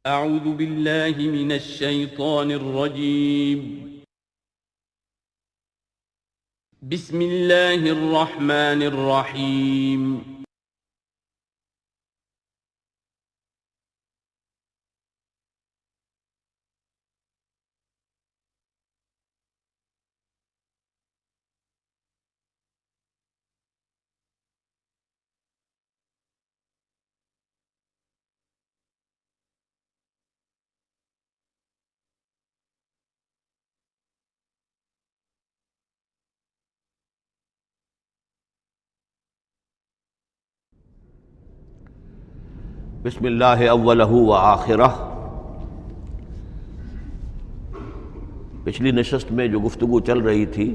اعوذ باللہ من الشیطان الرجیم بسم اللہ الرحمن الرحیم بسم اللہ اولہ و آخرہ۔ پچھلی نشست میں جو گفتگو چل رہی تھی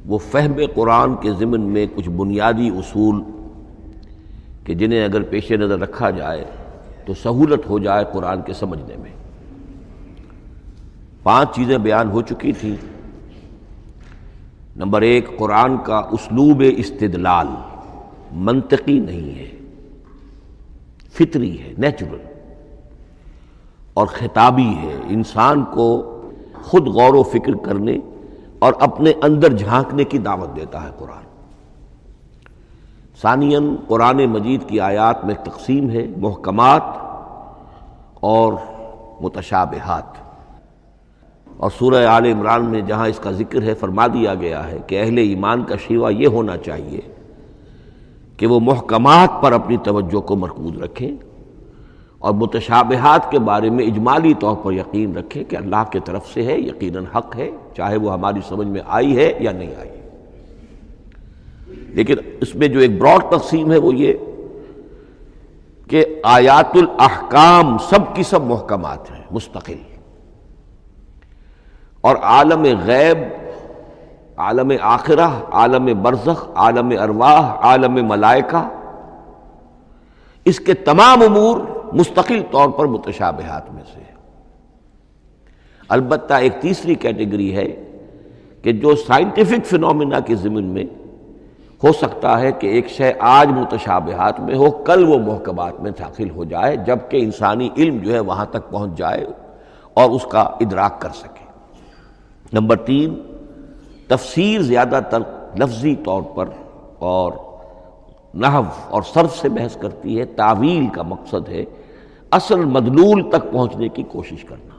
وہ فہم قرآن کے ضمن میں کچھ بنیادی اصول کہ جنہیں اگر پیش نظر رکھا جائے تو سہولت ہو جائے قرآن کے سمجھنے میں۔ 5 چیزیں بیان ہو چکی تھیں۔ نمبر 1، قرآن کا اسلوب استدلال منطقی نہیں ہے، فطری ہے، نیچرل اور خطابی ہے، انسان کو خود غور و فکر کرنے اور اپنے اندر جھانکنے کی دعوت دیتا ہے قرآن۔ ثانیاً، قرآن مجید کی آیات میں تقسیم ہے محکمات اور متشابہات، اور سورہ آل عمران میں جہاں اس کا ذکر ہے فرما دیا گیا ہے کہ اہل ایمان کا شیوہ یہ ہونا چاہیے کہ وہ محکمات پر اپنی توجہ کو مرکوز رکھیں اور متشابہات کے بارے میں اجمالی طور پر یقین رکھیں کہ اللہ کی طرف سے ہے، یقیناً حق ہے، چاہے وہ ہماری سمجھ میں آئی ہے یا نہیں آئی۔ لیکن اس میں جو ایک براڈ تقسیم ہے وہ یہ کہ آیات الاحکام سب کی سب محکمات ہیں مستقل، اور عالم غیب، عالم آخرہ، عالم برزخ، عالم ارواح، عالم ملائکہ، اس کے تمام امور مستقل طور پر متشابہات میں سے ہے۔ البتہ ایک تیسری کیٹیگری ہے کہ جو سائنٹیفک فینومینا کے ضمن میں ہو سکتا ہے کہ ایک شے آج متشابہات میں ہو، کل وہ محکمات میں داخل ہو جائے، جبکہ انسانی علم جو ہے وہاں تک پہنچ جائے اور اس کا ادراک کر سکے۔ نمبر 3، تفسیر زیادہ تر لفظی طور پر اور نحو اور صرف سے بحث کرتی ہے، تعویل کا مقصد ہے اصل مدلول تک پہنچنے کی کوشش کرنا۔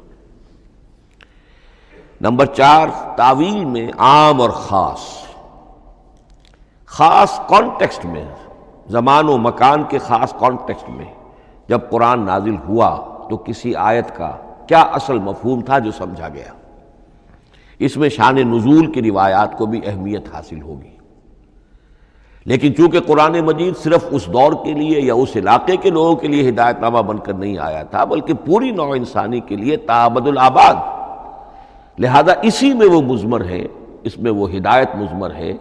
نمبر 4، تعویل میں عام اور خاص، خاص کانٹیکسٹ میں، زمان و مکان کے خاص کانٹیکسٹ میں جب قرآن نازل ہوا تو کسی آیت کا کیا اصل مفہوم تھا جو سمجھا گیا۔ اس میں شان نزول کی روایات کو بھی اہمیت حاصل ہوگی۔ لیکن چونکہ قرآن مجید صرف اس دور کے لیے یا اس علاقے کے لوگوں کے لیے ہدایت نامہ بن کر نہیں آیا تھا، بلکہ پوری نوع انسانی کے لیے تا ابد الآباد، لہذا اسی میں وہ مضمر ہے، اس میں وہ ہدایت مضمر ہے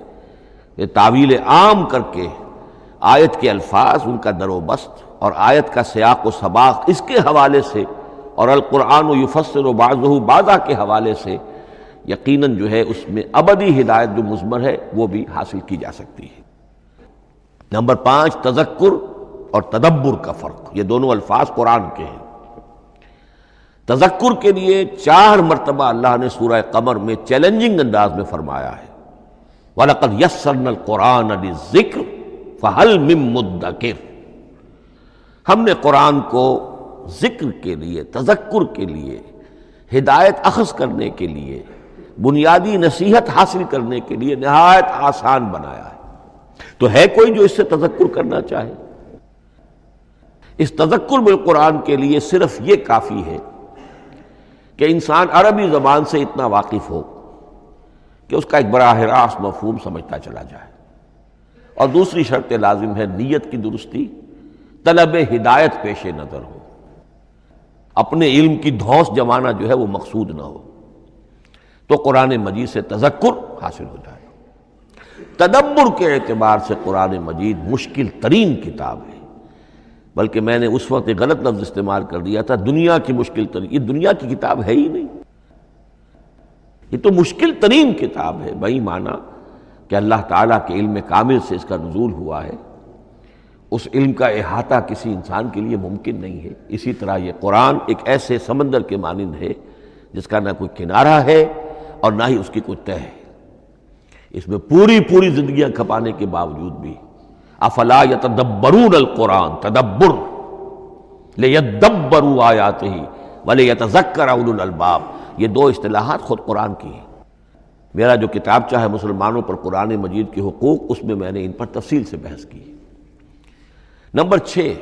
کہ تعویل عام کر کے آیت کے الفاظ، ان کا در و بست اور آیت کا سیاق و سباق اس کے حوالے سے، اور القرآن یفسر بعضہ بعضا کے حوالے سے یقیناً جو ہے اس میں ابدی ہدایت جو مضمر ہے وہ بھی حاصل کی جا سکتی ہے۔ نمبر 5، تذکر اور تدبر کا فرق، یہ دونوں الفاظ قرآن کے ہیں۔ تذکر کے لیے 4 مرتبہ اللہ نے سورہ قمر میں چیلنجنگ انداز میں فرمایا ہے وَلَقَدْ يَسَّرْنَا الْقُرْآنَ لِلذِّكْرِ فَهَلْ مِن مُّدَّكِرٍ، ہم نے قرآن کو ذکر کے لیے، تذکر کے لیے، ہدایت اخذ کرنے کے لیے، بنیادی نصیحت حاصل کرنے کے لیے نہایت آسان بنایا ہے۔ تو ہے کوئی جو اس سے تذکر کرنا چاہے؟ اس تذکر بالقرآن کے لیے صرف یہ کافی ہے کہ انسان عربی زبان سے اتنا واقف ہو کہ اس کا ایک براہ راست مفہوم سمجھتا چلا جائے، اور دوسری شرط لازم ہے نیت کی درستی، طلب ہدایت پیش نظر ہو، اپنے علم کی دھوس جمانا جو ہے وہ مقصود نہ ہو، تو قرآن مجید سے تذکر حاصل ہو جائے۔ تدبر کے اعتبار سے قرآن مجید مشکل ترین کتاب ہے، بلکہ میں نے اس وقت ایک غلط لفظ استعمال کر دیا تھا، دنیا کی مشکل ترین، یہ دنیا کی کتاب ہے ہی نہیں، یہ تو مشکل ترین کتاب ہے، بہی معنی کہ اللہ تعالیٰ کے علم کامل سے اس کا نزول ہوا ہے، اس علم کا احاطہ کسی انسان کے لیے ممکن نہیں ہے۔ اسی طرح یہ قرآن ایک ایسے سمندر کے مانند ہے جس کا نہ کوئی کنارہ ہے اور نہ ہی اس کی کوئی تہہ ہے۔ اس میں پوری زندگیاں کھپانے کے باوجود بھی افلا یتدبرون القرآن، تدبر، لیدبروا آیاتہ ولیتذکر اولو الالباب، یہ دو اصطلاحات خود قرآن کی ہیں۔ میرا جو کتابچہ ہے مسلمانوں پر قرآن مجید کے حقوق، اس میں میں نے ان پر تفصیل سے بحث کی۔ نمبر 6،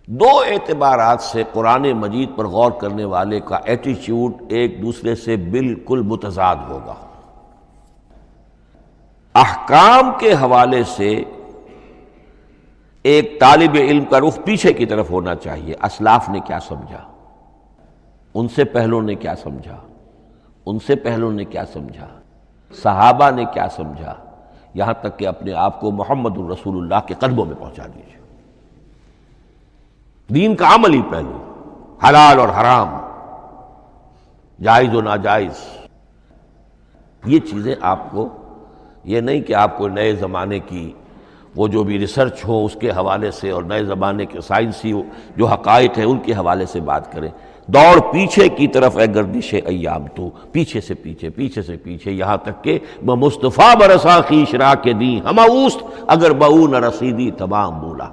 دو اعتبارات سے قرآن مجید پر غور کرنے والے کا ایٹیچیوڈ ایک دوسرے سے بالکل متضاد ہوگا۔ احکام کے حوالے سے ایک طالب علم کا رخ پیچھے کی طرف ہونا چاہیے، اسلاف نے کیا سمجھا، ان سے پہلوں نے کیا سمجھا، ان سے پہلوں نے کیا سمجھا، صحابہ نے کیا سمجھا، یہاں تک کہ اپنے آپ کو محمد الرسول اللہ کے قدموں میں پہنچا دیجیے۔ دین کا عملی پہلو، حلال اور حرام، جائز و ناجائز، یہ چیزیں آپ کو، یہ نہیں کہ آپ کو نئے زمانے کی وہ جو بھی ریسرچ ہو اس کے حوالے سے اور نئے زمانے کے سائنسی جو حقائق ہیں ان کے حوالے سے بات کریں۔ دوڑ پیچھے کی طرف ہے گردش ایام، تو پیچھے سے پیچھے یہاں تک کہ مصطفیٰ برسا خیش را کے دیں ہم اوست اگر بہو نہ رسیدی تمام بولا۔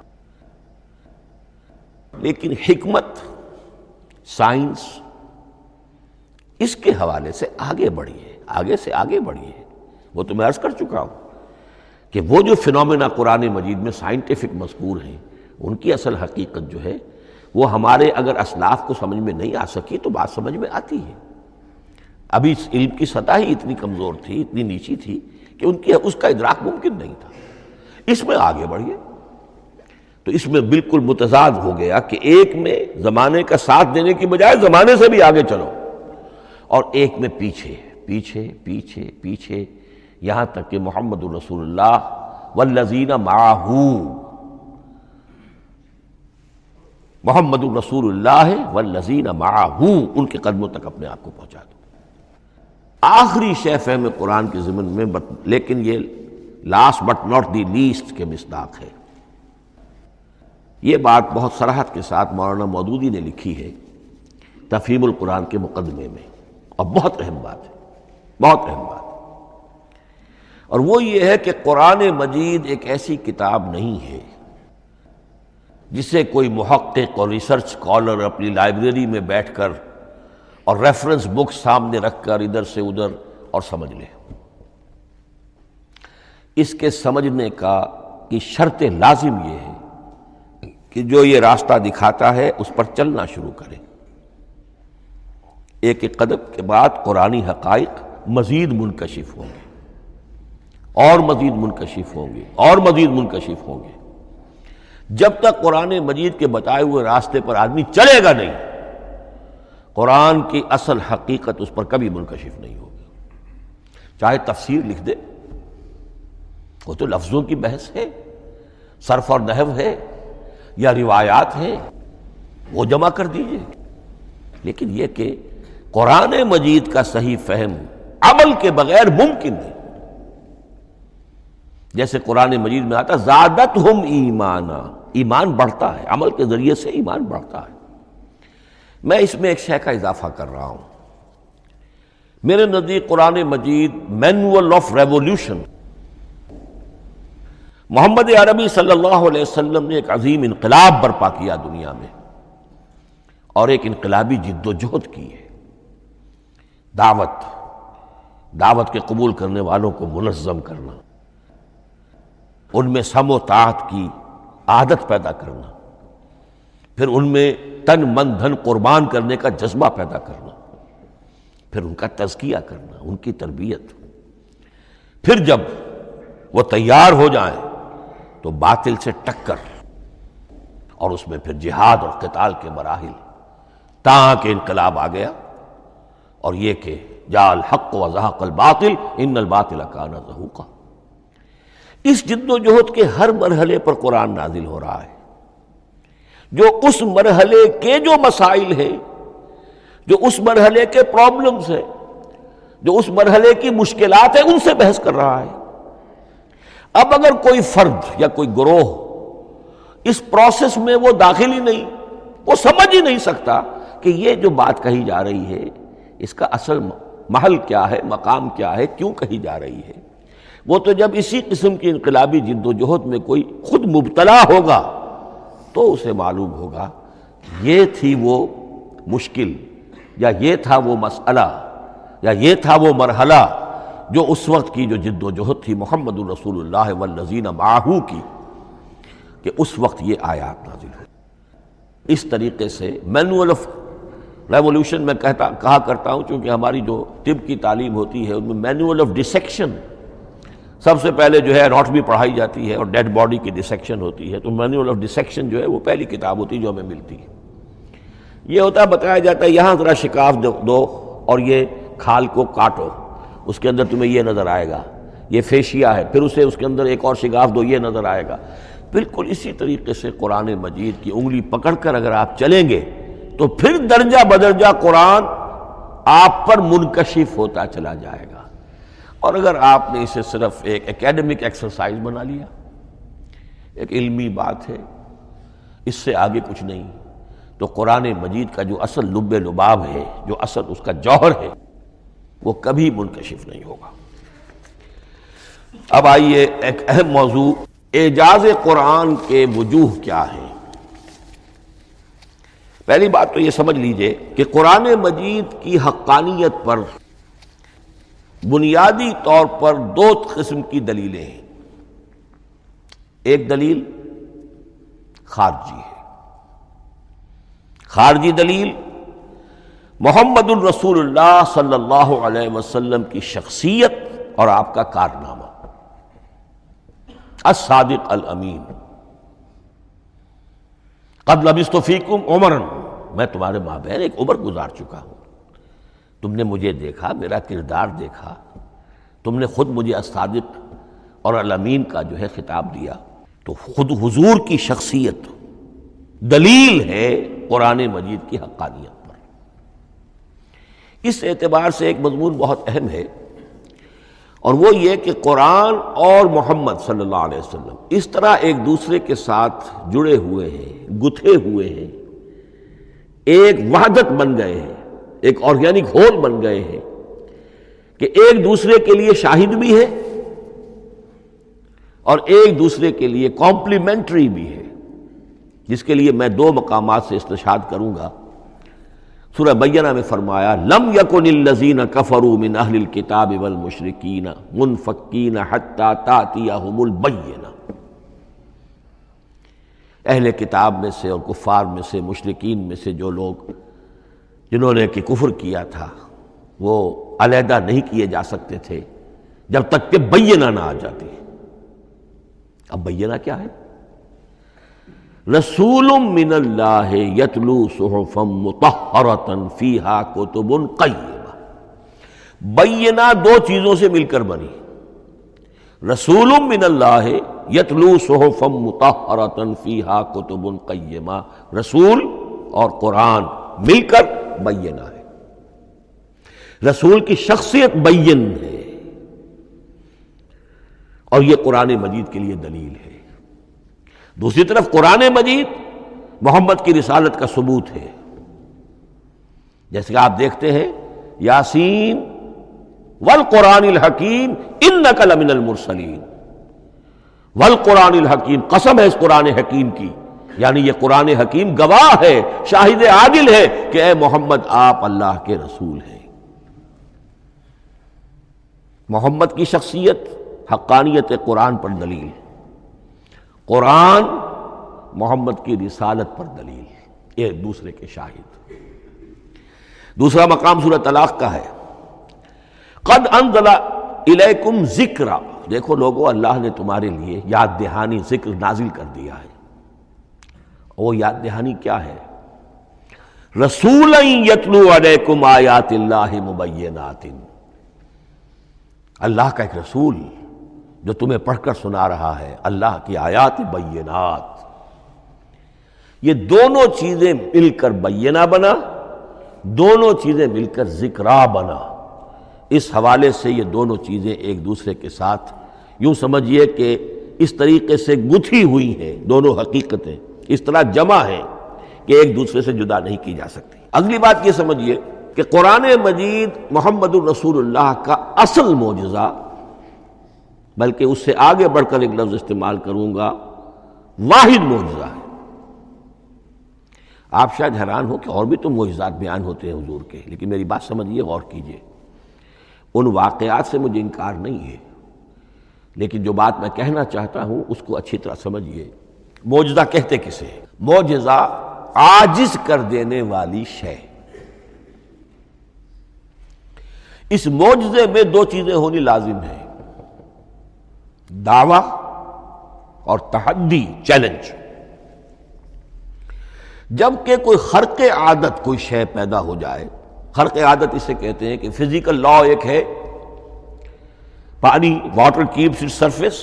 لیکن حکمت، سائنس، اس کے حوالے سے آگے بڑھی ہے، آگے سے آگے بڑھی ہے۔ وہ تو میں عرض کر چکا ہوں کہ وہ جو فینومینا قرآن مجید میں سائنٹیفک مذکور ہیں، ان کی اصل حقیقت جو ہے وہ ہمارے اگر اسلاف کو سمجھ میں نہیں آ سکی تو بات سمجھ میں آتی ہے۔ ابھی اس علم کی سطح ہی اتنی کمزور تھی، اتنی نیچی تھی کہ ان کی اس کا ادراک ممکن نہیں تھا۔ اس میں آگے بڑھیے تو اس میں بالکل متضاد ہو گیا کہ ایک میں زمانے کا ساتھ دینے کی بجائے زمانے سے بھی آگے چلو، اور ایک میں پیچھے یہاں تک کہ محمد الرسول اللہ والذین معہ، محمد الرسول اللہ والذین معہ، ان کے قدموں تک اپنے آپ کو پہنچا دو۔ آخری شے فہم قرآن کے ضمن میں، لیکن یہ last but not the least کے مصداق ہے۔ یہ بات بہت صراحت کے ساتھ مولانا مودودی نے لکھی ہے تفہیم القرآن کے مقدمے میں، اور بہت اہم بات ہے، بہت اہم بات ہے، اور وہ یہ ہے کہ قرآن مجید ایک ایسی کتاب نہیں ہے جسے کوئی محقق اور ریسرچ اسکالر اپنی لائبریری میں بیٹھ کر اور ریفرنس بک سامنے رکھ کر ادھر سے ادھر اور سمجھ لے۔ اس کے سمجھنے کی شرط لازم یہ ہے کہ جو یہ راستہ دکھاتا ہے اس پر چلنا شروع کرے۔ ایک ایک قدم کے بعد قرآنی حقائق مزید منکشف ہوں گے، اور مزید منکشف ہوں گے، اور مزید منکشف ہوں گے۔ جب تک قرآن مجید کے بتائے ہوئے راستے پر آدمی چلے گا نہیں، قرآن کی اصل حقیقت اس پر کبھی منکشف نہیں ہوگی۔ چاہے تفسیر لکھ دے، وہ تو لفظوں کی بحث ہے، صرف اور نحو ہے، یا روایات ہیں، وہ جمع کر دیجئے، لیکن یہ کہ قرآن مجید کا صحیح فہم عمل کے بغیر ممکن نہیں۔ جیسے قرآن مجید میں آتا زادتہم ایمانا، ایمان بڑھتا ہے، عمل کے ذریعے سے ایمان بڑھتا ہے۔ میں اس میں ایک شے کا اضافہ کر رہا ہوں۔ میرے نزدیک قرآن مجید مینول آف ریولیوشن، محمد عربی صلی اللہ علیہ وسلم نے ایک عظیم انقلاب برپا کیا دنیا میں، اور ایک انقلابی جد و جہد کی ہے۔ دعوت کے قبول کرنے والوں کو منظم کرنا، ان میں سم و طاعت کی عادت پیدا کرنا، پھر ان میں تن من دھن قربان کرنے کا جذبہ پیدا کرنا، پھر ان کا تزکیہ کرنا، ان کی تربیت، پھر جب وہ تیار ہو جائیں تو باطل سے ٹکر، اور اس میں پھر جہاد اور قتال کے مراحل، تاکہ انقلاب آ گیا، اور یہ کہ جاء الحق وزہق الباطل ان الباطل کان زہوقا۔ اس جد و جہد کے ہر مرحلے پر قرآن نازل ہو رہا ہے، جو اس مرحلے کے جو مسائل ہیں، جو اس مرحلے کے پرابلمز ہیں، جو اس مرحلے کی مشکلات ہیں، ان سے بحث کر رہا ہے۔ اب اگر کوئی فرد یا کوئی گروہ اس پروسیس میں وہ داخل ہی نہیں، وہ سمجھ ہی نہیں سکتا کہ یہ جو بات کہی جا رہی ہے اس کا اصل محل کیا ہے، مقام کیا ہے، کیوں کہی جا رہی ہے۔ وہ تو جب اسی قسم کی انقلابی جد و جہد میں کوئی خود مبتلا ہوگا تو اسے معلوم ہوگا یہ تھی وہ مشکل، یا یہ تھا وہ مسئلہ، یا یہ تھا وہ مرحلہ جو اس وقت کی جو جد و جہد تھی محمد الرسول اللہ والذین معہ کی، کہ اس وقت یہ آیات نازل ہوئی۔ اس طریقے سے مینول آف ریولوشن میں کہا کرتا ہوں، چونکہ ہماری جو طب کی تعلیم ہوتی ہے ان میں مینول آف ڈسیکشن سب سے پہلے جو ہے اناٹمی پڑھائی جاتی ہے، اور ڈیڈ باڈی کی ڈسیکشن ہوتی ہے، تو مینول آف ڈسیکشن جو ہے وہ پہلی کتاب ہوتی ہے جو ہمیں ملتی ہے۔ یہ ہوتا ہے، بتایا جاتا ہے یہاں ذرا شکاف دو اور یہ کھال کو کاٹو، اس کے اندر تمہیں یہ نظر آئے گا، یہ فیشیا ہے، پھر اسے اس کے اندر ایک اور شگاف دو، یہ نظر آئے گا۔ بالکل اسی طریقے سے قرآن مجید کی انگلی پکڑ کر اگر آپ چلیں گے تو پھر درجہ بدرجہ قرآن آپ پر منکشف ہوتا چلا جائے گا۔ اور اگر آپ نے اسے صرف ایک اکیڈمک ایکسرسائز بنا لیا، ایک علمی بات ہے، اس سے آگے کچھ نہیں، تو قرآن مجید کا جو اصل لب لباب ہے، جو اصل اس کا جوہر ہے، وہ کبھی منکشف نہیں ہوگا۔ اب آئیے ایک اہم موضوع، اعجاز قرآن کے وجوہ کیا ہیں۔ پہلی بات تو یہ سمجھ لیجئے کہ قرآن مجید کی حقانیت پر بنیادی طور پر دو قسم کی دلیلیں ہیں۔ ایک دلیل خارجی ہے، خارجی دلیل محمد الرسول اللہ صلی اللہ علیہ وسلم کی شخصیت اور آپ کا کارنامہ، الصادق الامین، قد لبثت فیکم عمرا، میں تمہارے مابین ایک عمر گزار چکا ہوں، تم نے مجھے دیکھا، میرا کردار دیکھا، تم نے خود مجھے الصادق اور الامین کا جو ہے خطاب دیا، تو خود حضور کی شخصیت دلیل ہے قرآن مجید کی حقانیت پر۔ اس اعتبار سے ایک مضمون بہت اہم ہے، اور وہ یہ کہ قرآن اور محمد صلی اللہ علیہ وسلم اس طرح ایک دوسرے کے ساتھ جڑے ہوئے ہیں، گتھے ہوئے ہیں، ایک وحدت بن گئے ہیں، ایک آرگینک ہول بن گئے ہیں، کہ ایک دوسرے کے لیے شاہد بھی ہے اور ایک دوسرے کے لیے کمپلیمنٹری بھی ہے، جس کے لیے میں دو مقامات سے استشہاد کروں گا۔ سورہ بینہ میں فرمایا لم یکن الذین کفروا من اہل الکتاب والمشرکین منفکین حتی تأتیہم البینہ، اہل کتاب میں سے اور کفار میں سے، مشرکین میں سے جو لوگ جنہوں نے کہ کفر کیا تھا، وہ علیحدہ نہیں کیے جا سکتے تھے جب تک کہ بینہ نہ آ جاتی۔ اب بینہ کیا ہے؟ رسول من اللہ یتلو صحفا مطہرۃ فیہا کتب قیمہ، بینہ دو چیزوں سے مل کر بنی، رسول من اللہ یتلو صحفا مطہرۃ فیہا کتب قیمہ، رسول اور قرآن مل کر بینہ ہے، رسول کی شخصیت بین ہے، اور یہ قرآن مجید کے لیے دلیل ہے۔ دوسری طرف قرآن مجید محمد کی رسالت کا ثبوت ہے، جیسے کہ آپ دیکھتے ہیں یاسین والقرآن الحکیم انک لمن المرسلین، والقرآن الحکیم، قسم ہے اس قرآن حکیم کی، یعنی یہ قرآن حکیم گواہ ہے، شاہد عادل ہے کہ اے محمد آپ اللہ کے رسول ہیں۔ محمد کی شخصیت، حقانیت قرآن پر دلیل، قرآن محمد کی رسالت پر دلیل، ایک دوسرے کے شاہد۔ دوسرا مقام سورہ طلاق کا ہے، قد انزل الیکم ذکرا، دیکھو لوگو اللہ نے تمہارے لیے یاد دہانی ذکر نازل کر دیا ہے۔ وہ یاد دہانی کیا ہے؟ رسولا یتلو علیکم آیات اللہ مبینات، اللہ کا ایک رسول جو تمہیں پڑھ کر سنا رہا ہے اللہ کی آیات بینات۔ یہ دونوں چیزیں مل کر بینہ بنا، دونوں چیزیں مل کر ذکرا بنا۔ اس حوالے سے یہ دونوں چیزیں ایک دوسرے کے ساتھ یوں سمجھیے کہ اس طریقے سے گتھی ہوئی ہیں دونوں حقیقتیں، اس طرح جمع ہیں کہ ایک دوسرے سے جدا نہیں کی جا سکتی۔ اگلی بات یہ سمجھیے کہ قرآن مجید محمد الرسول اللہ کا اصل معجزہ، بلکہ اس سے آگے بڑھ کر ایک لفظ استعمال کروں گا، واحد معجزہ ہے۔ آپ شاید حیران ہو کہ اور بھی تو معجزات بیان ہوتے ہیں حضور کے، لیکن میری بات سمجھیے، غور کیجیے۔ ان واقعات سے مجھے انکار نہیں ہے، لیکن جو بات میں کہنا چاہتا ہوں اس کو اچھی طرح سمجھیے۔ معجزہ کہتے کسے؟ معجزہ عاجز کر دینے والی شے۔ اس معجزے میں دو چیزیں ہونی لازم ہیں، دعویٰ اور تحدی، چیلنج۔ جب کہ کوئی خرق عادت کوئی شے پیدا ہو جائے، خرق عادت اسے کہتے ہیں کہ فزیکل لا ایک ہے، پانی، واٹر کیپس اٹس سرفیس،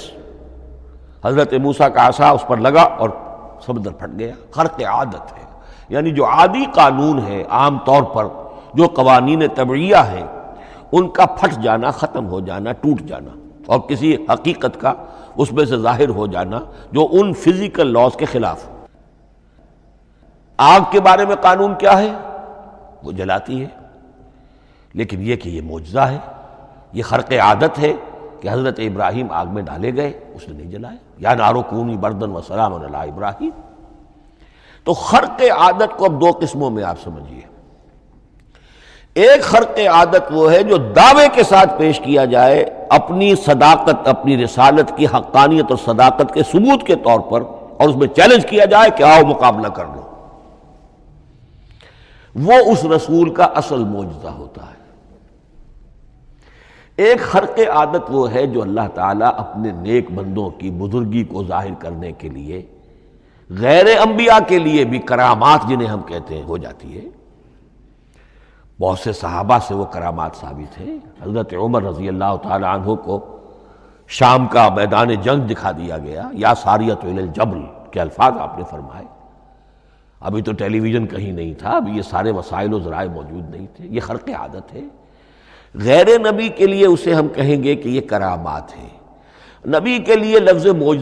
حضرت موسیٰ کا عصا اس پر لگا اور سمندر پھٹ گیا، خرق عادت ہے۔ یعنی جو عادی قانون ہے، عام طور پر جو قوانین طبعیہ ہیں، ان کا پھٹ جانا، ختم ہو جانا، ٹوٹ جانا، اور کسی حقیقت کا اس میں سے ظاہر ہو جانا جو ان فزیکل لاز کے خلاف۔ آگ کے بارے میں قانون کیا ہے؟ وہ جلاتی ہے، لیکن یہ کہ یہ معجزہ ہے، یہ خرق عادت ہے کہ حضرت ابراہیم آگ میں ڈالے گئے، اس نے نہیں جلایا، یا نارو کونی بردن و سلام علی ابراہیم۔ تو خرق عادت کو اب دو قسموں میں آپ سمجھیے۔ ایک خرق عادت وہ ہے جو دعوے کے ساتھ پیش کیا جائے، اپنی صداقت، اپنی رسالت کی حقانیت اور صداقت کے ثبوت کے طور پر، اور اس میں چیلنج کیا جائے کہ آؤ مقابلہ کر لو۔ وہ اس رسول کا اصل معجزہ ہوتا ہے۔ ایک خرق عادت وہ ہے جو اللہ تعالیٰ اپنے نیک بندوں کی بزرگی کو ظاہر کرنے کے لیے، غیر انبیاء کے لیے بھی کرامات جنہیں ہم کہتے ہیں ہو جاتی ہے۔ بہت سے صحابہ سے وہ کرامات ثابت ہیں۔ حضرت عمر رضی اللہ تعالیٰ عنہ کو شام کا میدان جنگ دکھا دیا گیا، یا ساریۃ الی الجبل کے الفاظ آپ نے فرمائے۔ ابھی تو ٹیلی ویژن کہیں نہیں تھا، ابھی یہ سارے وسائل و ذرائع موجود نہیں تھے، یہ خرق عادت ہے۔ غیر نبی کے لیے اسے ہم کہیں گے کہ یہ کرامات ہے۔ نبی کے لیے لفظ معجزہ